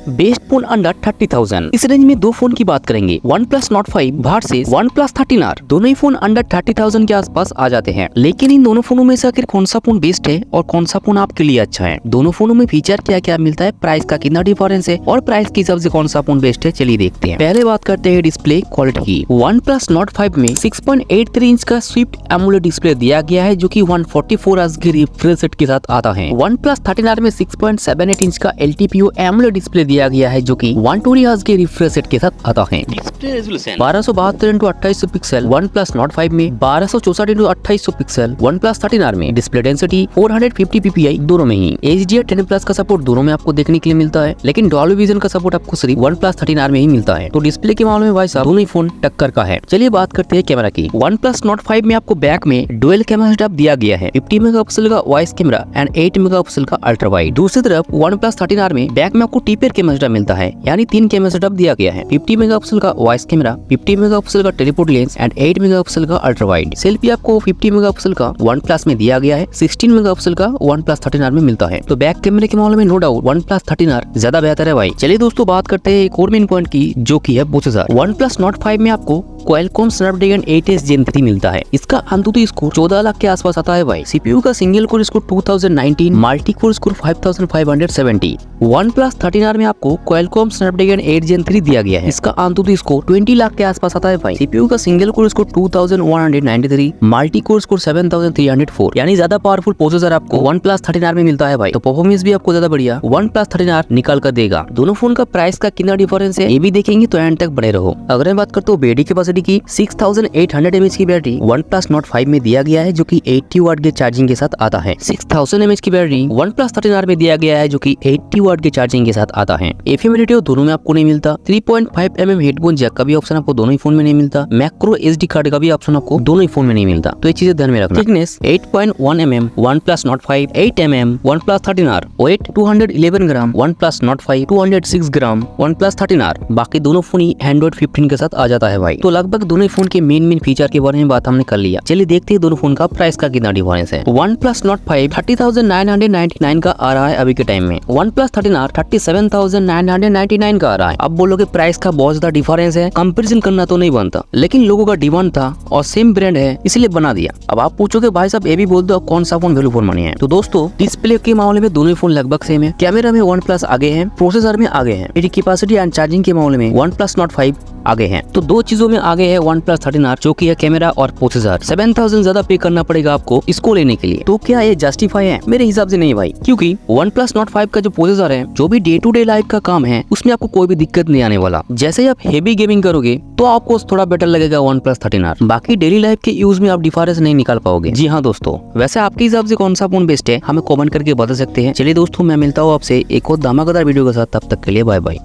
Best phone under 30,000। इस range में दो फोन की बात करेंगे, OnePlus Nord 5 versus OnePlus 13R। दोनों ही फोन अंडर 30,000 के आसपास आ जाते हैं, लेकिन इन दोनों फोनों में से आखिर कौन सा फोन बेस्ट है और कौन सा फोन आपके लिए अच्छा है, दोनों फोनों में फीचर क्या क्या मिलता है, प्राइस का कितना डिफरेंस है और प्राइस के हिसाब से कौन सा फोन बेस्ट है, चलिए देखते हैं। पहले बात करते हैं डिस्प्ले क्वालिटी की। OnePlus Nord 5 में 6.83 इंच का स्विफ्ट एमोलेड डिस्प्ले दिया गया है जो कि 144 हर्ट्ज के रिफ्रेश रेट के साथ आता है। OnePlus 13R में 6.78 इंच का LTPO एमोलेड डिस्प्ले दिया गया है जो कि 120 हर्ट्ज के रिफ्रेश रेट के साथ आता है। Display resolution 1272 × 2800 pixel OnePlus Nord 5 में, 1264 × 2800 पिक्सल OnePlus 13R में। डिस्प्ले डेंसिटी 450 ppi दोनों में ही। HDR10+ का सपोर्ट दोनों में आपको देखने के लिए मिलता है, लेकिन डॉल्बी विजन का सपोर्ट आपको सिर्फ OnePlus 13R में ही मिलता है। तो डिस्प्ले के मामले में भाई साहब दोनों ही फोन टक्कर का है। चलिए बात करते हैं कैमरा की। OnePlus Nord 5 में आपको बैक में डुअल कैमरा सेटअप दिया गया है, 50 मेगापिक्सल का वॉइस कैमरा एंड 8 मेगापिक्सल का अल्ट्रा वाइड। दूसरी तरफ OnePlus 13R में बैक में आपको टीपेर कैमरा सेटअप मिलता है, यानी 3 कैमरा सेटअप दिया गया है, 50 मेगापिक्सल का वॉइस कैमरा, 50 मेगापिक्सल का टेलीपोर्ट लेंस एंड 8 मेगापिक्सल का अल्ट्रा वाइड। सेल्फी आपको 50 मेगापिक्सल का OnePlus में दिया गया है, 16 मेगापिक्सल का OnePlus 13R में मिलता है। तो बैक कैमरे के मामले में नो डाउट OnePlus 13R ज्यादा बेहतर है भाई। चलिए दोस्तों बात करते हैं एक और मेन पॉइंट की, जो की है प्रोसेसर। OnePlus Nord 5 में आपको Qualcomm Snapdragon 8s Gen 3 मिलता है। इसका अंतुतु स्कोर 14 लाख के आसपास आता है भाई। CPU का single core score 2019, multi core score 5570। OnePlus 13R में आपको Qualcomm Snapdragon 8 Gen 3 दिया गया है। इसका अंतुतु स्कोर 20 लाख के आसपास आता है भाई। CPU का single core score 2193, multi core score 7304, यानी ज्यादा पावरफुल प्रोसेसर आपको OnePlus 13R में मिलता है भाई। तो परफॉर्मेंस भी आपको ज्यादा बढ़िया OnePlus 13R निकाल कर देगा। दोनों फोन का प्राइस का कितना डिफरेंस है ये भी देखेंगे, तो एंड तक बने रहो। अगर मैं बात करता हूँ बैटरी कैपेसिटी की, 6800 mAh की बैटरी OnePlus Nord 5 में दिया गया है जो कि 80 वाट के चार्जिंग के साथ आता है। 6000 mAh की बैटरी OnePlus 13R में दिया गया है जो कि 80 वाट के चार्जिंग के साथ आता है। FM रेडियो दोनों में आपको नहीं मिलता। 3.5 mm हेडफोन जैक का भी ऑप्शन आपको दोनों ही फोन में नहीं मिलता। मैक्रो SD कार्ड का भी ऑप्शन आपको दोनों ही फोन में नहीं मिलता, तो ये चीजें ध्यान में रखना। Thickness 8.1 mm OnePlus Nord 5, 8 mm OnePlus 13R, weight 211 gram OnePlus Nord 5, 206 gram OnePlus 13R। बाकी दोनों फोन ही Android 15 के साथ आ जाता है भाई। तो लगभग दोनों फोन के मेन फीचर के बारे में बात हमने कर लिया। चलिए देखते हैं दोनों फोन का प्राइस का कितना डिफरेंस है। OnePlus Nord 5 30,999 का आ रहा है अभी के टाइम में। OnePlus 13R 37,999 का आ रहा है। अब बोलोगे प्राइस का बहुत ज्यादा डिफरेंस है, कंपैरिजन करना तो नहीं बनता, लेकिन लोगों का डिमांड था और सेम ब्रांड है इसलिए बना दिया। अब आप पूछोगे भाई साहब ये भी बोल दो कौन सा फोन वैल्यू फॉर मनी है। तो दोस्तों डिस्प्ले के मामले में दोनों फोन लगभग सेम है। कैमरा में OnePlus आगे है, प्रोसेसर में आगे है, बैटरी कैपेसिटी एंड चार्जिंग के मामले में OnePlus Nord 5 आगे हैं। तो दो चीजों में आगे है OnePlus 13R जो कि है कैमरा और प्रोसेसर। 7000 ज्यादा पे करना पड़ेगा आपको इसको लेने के लिए। तो क्या ये जस्टिफाई है? मेरे हिसाब से नहीं भाई, क्योंकि OnePlus Nord 5 का जो प्रोसेसर है, जो भी डे टू डे लाइफ का काम है उसमें आपको कोई भी दिक्कत नहीं आने वाला। जैसे ही आप हेवी गेमिंग करोगे तो आपको थोड़ा बेटर लगेगा OnePlus 13R। बाकी डेली लाइफ के यूज में आप डिफरेंस नहीं निकाल पाओगे। जी हाँ दोस्तों, वैसे आपके हिसाब से कौन सा फोन बेस्ट है हमें कमेंट करके बता सकते हैं। चलिए दोस्तों मैं मिलता हूँ आपसे एक और धमाकेदार वीडियो के साथ, तब तक के लिए बाय बाय।